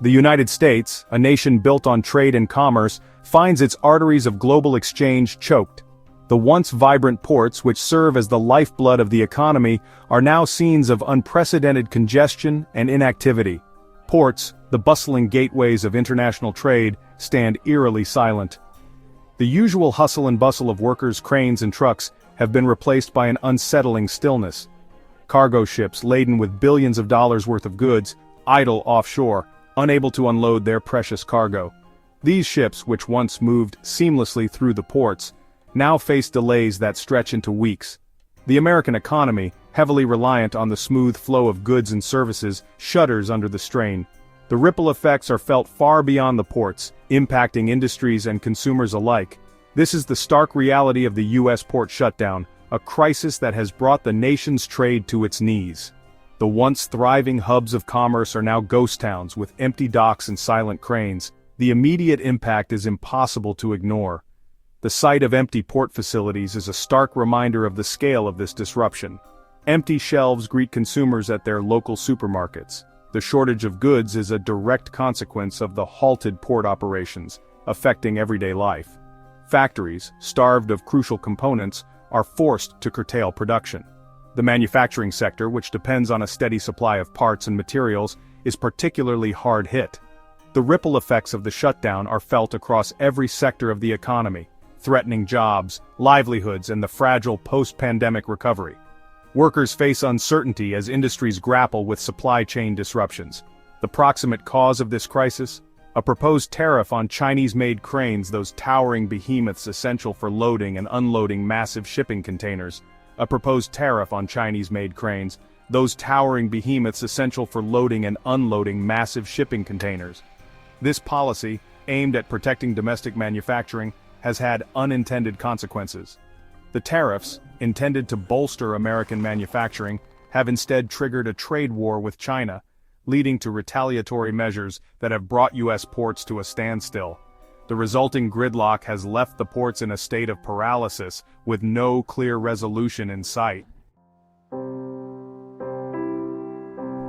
The United States, a nation built on trade and commerce, finds its arteries of global exchange choked. The once vibrant ports, which serve as the lifeblood of the economy, are now scenes of unprecedented congestion and inactivity. Ports, the bustling gateways of international trade, stand eerily silent. The usual hustle and bustle of workers, cranes, and trucks have been replaced by an unsettling stillness. Cargo ships laden with billions of dollars worth of goods idle offshore, unable to unload their precious cargo. These ships, which once moved seamlessly through the ports, now face delays that stretch into weeks. The American economy, heavily reliant on the smooth flow of goods and services, shudders under the strain. The ripple effects are felt far beyond the ports, impacting industries and consumers alike. This is the stark reality of the U.S. port shutdown, a crisis that has brought the nation's trade to its knees. The once thriving hubs of commerce are now ghost towns with empty docks and silent cranes. The immediate impact is impossible to ignore. The sight of empty port facilities is a stark reminder of the scale of this disruption. Empty shelves greet consumers at their local supermarkets. The shortage of goods is a direct consequence of the halted port operations, affecting everyday life. Factories, starved of crucial components, are forced to curtail production. The manufacturing sector, which depends on a steady supply of parts and materials, is particularly hard hit. The ripple effects of the shutdown are felt across every sector of the economy, threatening jobs, livelihoods, and the fragile post-pandemic recovery. Workers face uncertainty as industries grapple with supply chain disruptions. The proximate cause of this crisis? A proposed tariff on Chinese-made cranes, those towering behemoths essential for loading and unloading massive shipping containers. A proposed tariff on Chinese-made cranes, those towering behemoths essential for loading and unloading massive shipping containers. This policy, aimed at protecting domestic manufacturing, has had unintended consequences. The tariffs, intended to bolster American manufacturing, have instead triggered a trade war with China, leading to retaliatory measures that have brought U.S. ports to a standstill. The resulting gridlock has left the ports in a state of paralysis, with no clear resolution in sight.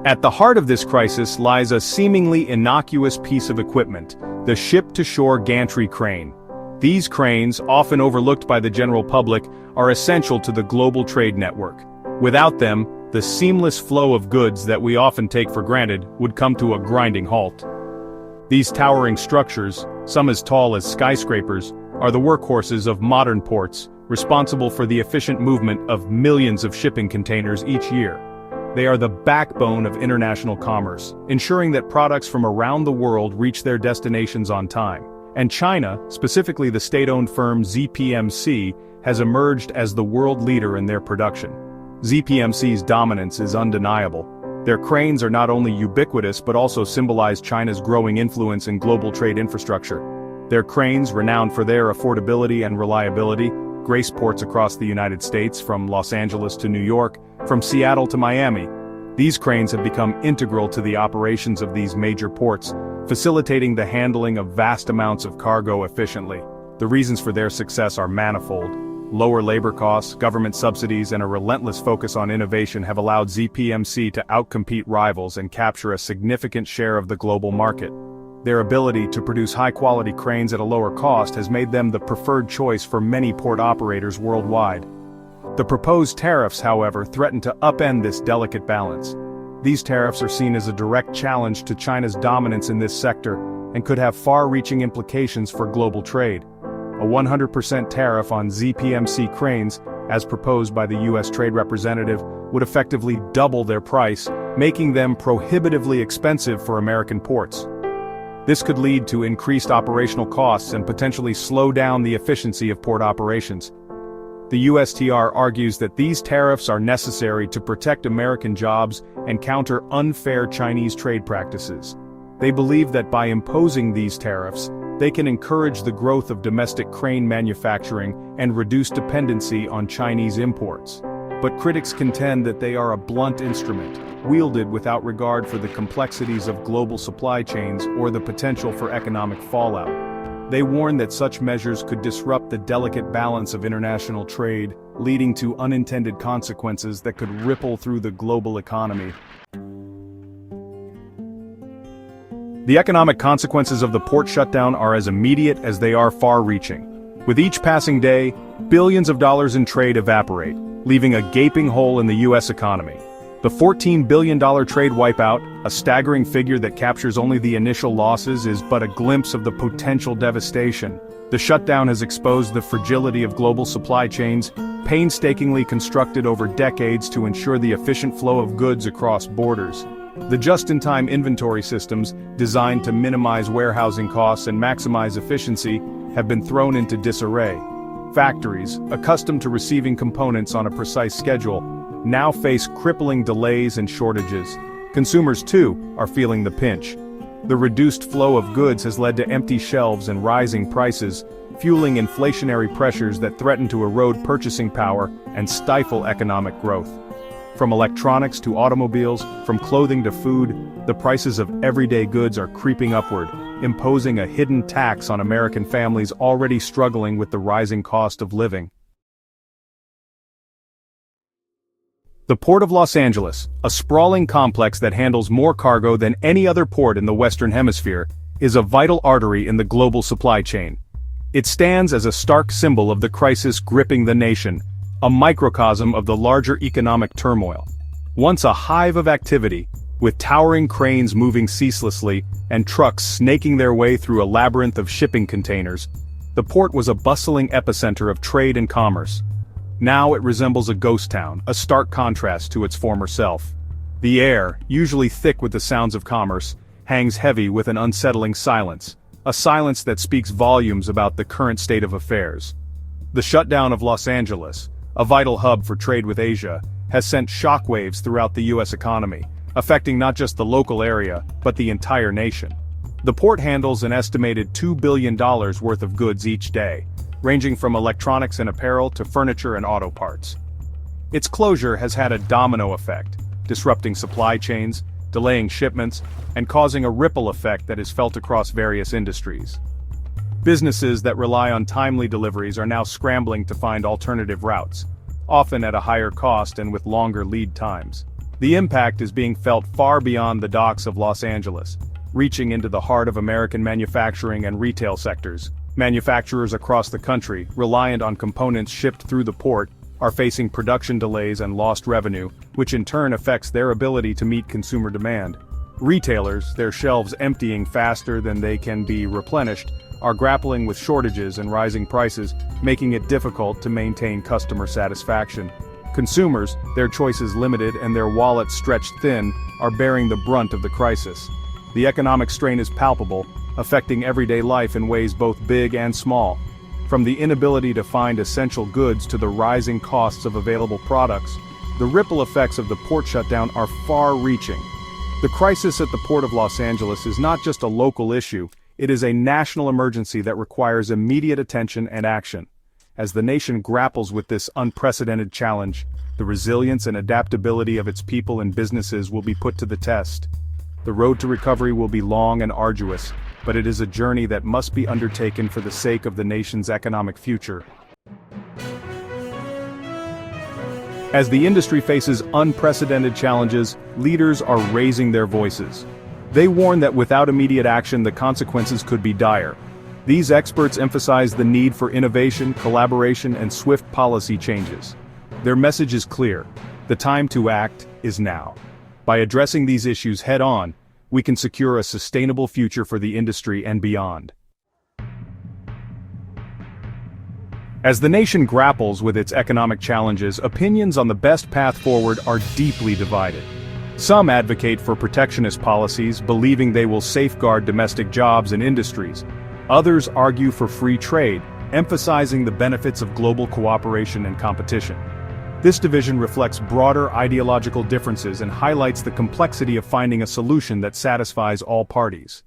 At the heart of this crisis lies a seemingly innocuous piece of equipment, the ship-to-shore gantry crane. These cranes, often overlooked by the general public, are essential to the global trade network. Without them, the seamless flow of goods that we often take for granted would come to a grinding halt. These towering structures, some as tall as skyscrapers, are the workhorses of modern ports, responsible for the efficient movement of millions of shipping containers each year. They are the backbone of international commerce, ensuring that products from around the world reach their destinations on time. And China, specifically the state-owned firm ZPMC, has emerged as the world leader in their production. ZPMC's dominance is undeniable. Their cranes are not only ubiquitous but also symbolize China's growing influence in global trade infrastructure. Their cranes, renowned for their affordability and reliability, grace ports across the United States, from Los Angeles to New York, from Seattle to Miami. These cranes have become integral to the operations of these major ports, facilitating the handling of vast amounts of cargo efficiently. The reasons for their success are manifold. Lower labor costs, government subsidies, and a relentless focus on innovation have allowed ZPMC to outcompete rivals and capture a significant share of the global market. Their ability to produce high-quality cranes at a lower cost has made them the preferred choice for many port operators worldwide. The proposed tariffs, however, threaten to upend this delicate balance. These tariffs are seen as a direct challenge to China's dominance in this sector and could have far-reaching implications for global trade. A 100% tariff on ZPMC cranes, as proposed by the U.S. Trade Representative, would effectively double their price, making them prohibitively expensive for American ports. This could lead to increased operational costs and potentially slow down the efficiency of port operations. The USTR argues that these tariffs are necessary to protect American jobs and counter unfair Chinese trade practices. They believe that by imposing these tariffs, they can encourage the growth of domestic crane manufacturing and reduce dependency on Chinese imports. But critics contend that they are a blunt instrument, wielded without regard for the complexities of global supply chains or the potential for economic fallout. They warn that such measures could disrupt the delicate balance of international trade, leading to unintended consequences that could ripple through the global economy. The economic consequences of the port shutdown are as immediate as they are far-reaching. With each passing day, billions of dollars in trade evaporate, leaving a gaping hole in the U.S. economy. The $14 billion trade wipeout, a staggering figure that captures only the initial losses, is but a glimpse of the potential devastation. The shutdown has exposed the fragility of global supply chains, painstakingly constructed over decades to ensure the efficient flow of goods across borders. The just-in-time inventory systems, designed to minimize warehousing costs and maximize efficiency, have been thrown into disarray. Factories, accustomed to receiving components on a precise schedule, now face crippling delays and shortages. Consumers, too, are feeling the pinch. The reduced flow of goods has led to empty shelves and rising prices, fueling inflationary pressures that threaten to erode purchasing power and stifle economic growth. From electronics to automobiles, from clothing to food, the prices of everyday goods are creeping upward, imposing a hidden tax on American families already struggling with the rising cost of living. The Port of Los Angeles, a sprawling complex that handles more cargo than any other port in the Western Hemisphere, is a vital artery in the global supply chain. It stands as a stark symbol of the crisis gripping the nation, a microcosm of the larger economic turmoil. Once a hive of activity, with towering cranes moving ceaselessly and trucks snaking their way through a labyrinth of shipping containers, the port was a bustling epicenter of trade and commerce. Now it resembles a ghost town, a stark contrast to its former self. The air, usually thick with the sounds of commerce, hangs heavy with an unsettling silence, a silence that speaks volumes about the current state of affairs. The shutdown of Los Angeles, a vital hub for trade with Asia, has sent shockwaves throughout the U.S. economy, affecting not just the local area, but the entire nation. The port handles an estimated $2 billion worth of goods each day, ranging from electronics and apparel to furniture and auto parts. Its closure has had a domino effect, disrupting supply chains, delaying shipments, and causing a ripple effect that is felt across various industries. Businesses that rely on timely deliveries are now scrambling to find alternative routes, often at a higher cost and with longer lead times. The impact is being felt far beyond the docks of Los Angeles, reaching into the heart of American manufacturing and retail sectors. Manufacturers across the country, reliant on components shipped through the port, are facing production delays and lost revenue, which in turn affects their ability to meet consumer demand. Retailers, their shelves emptying faster than they can be replenished, are grappling with shortages and rising prices, making it difficult to maintain customer satisfaction. Consumers, their choices limited and their wallets stretched thin, are bearing the brunt of the crisis. The economic strain is palpable, affecting everyday life in ways both big and small. From the inability to find essential goods to the rising costs of available products, the ripple effects of the port shutdown are far-reaching. The crisis at the Port of Los Angeles is not just a local issue, it is a national emergency that requires immediate attention and action. As the nation grapples with this unprecedented challenge, the resilience and adaptability of its people and businesses will be put to the test. The road to recovery will be long and arduous, but it is a journey that must be undertaken for the sake of the nation's economic future. As the industry faces unprecedented challenges, leaders are raising their voices. They warn that without immediate action, the consequences could be dire. These experts emphasize the need for innovation, collaboration, and swift policy changes. Their message is clear: the time to act is now. By addressing these issues head-on, we can secure a sustainable future for the industry and beyond. As the nation grapples with its economic challenges, opinions on the best path forward are deeply divided. Some advocate for protectionist policies, believing they will safeguard domestic jobs and industries. Others argue for free trade, emphasizing the benefits of global cooperation and competition. This division reflects broader ideological differences and highlights the complexity of finding a solution that satisfies all parties.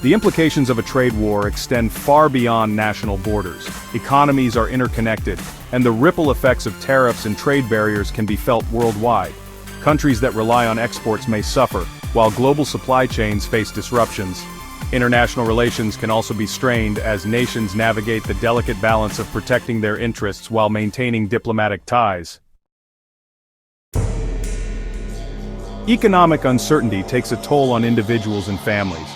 The implications of a trade war extend far beyond national borders. Economies are interconnected, and the ripple effects of tariffs and trade barriers can be felt worldwide. Countries that rely on exports may suffer, while global supply chains face disruptions. International relations can also be strained as nations navigate the delicate balance of protecting their interests while maintaining diplomatic ties. Economic uncertainty takes a toll on individuals and families.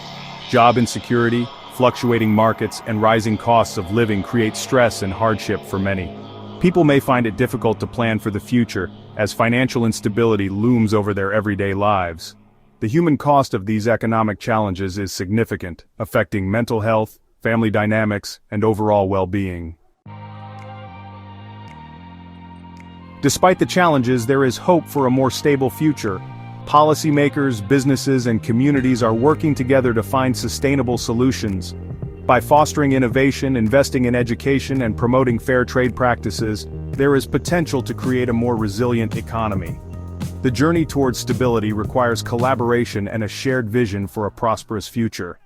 Job insecurity, fluctuating markets, and rising costs of living create stress and hardship for many. People may find it difficult to plan for the future, as financial instability looms over their everyday lives. The human cost of these economic challenges is significant, affecting mental health, family dynamics, and overall well-being. Despite the challenges, there is hope for a more stable future. Policymakers, businesses, and communities are working together to find sustainable solutions. By fostering innovation, investing in education, and promoting fair trade practices, there is potential to create a more resilient economy. The journey towards stability requires collaboration and a shared vision for a prosperous future.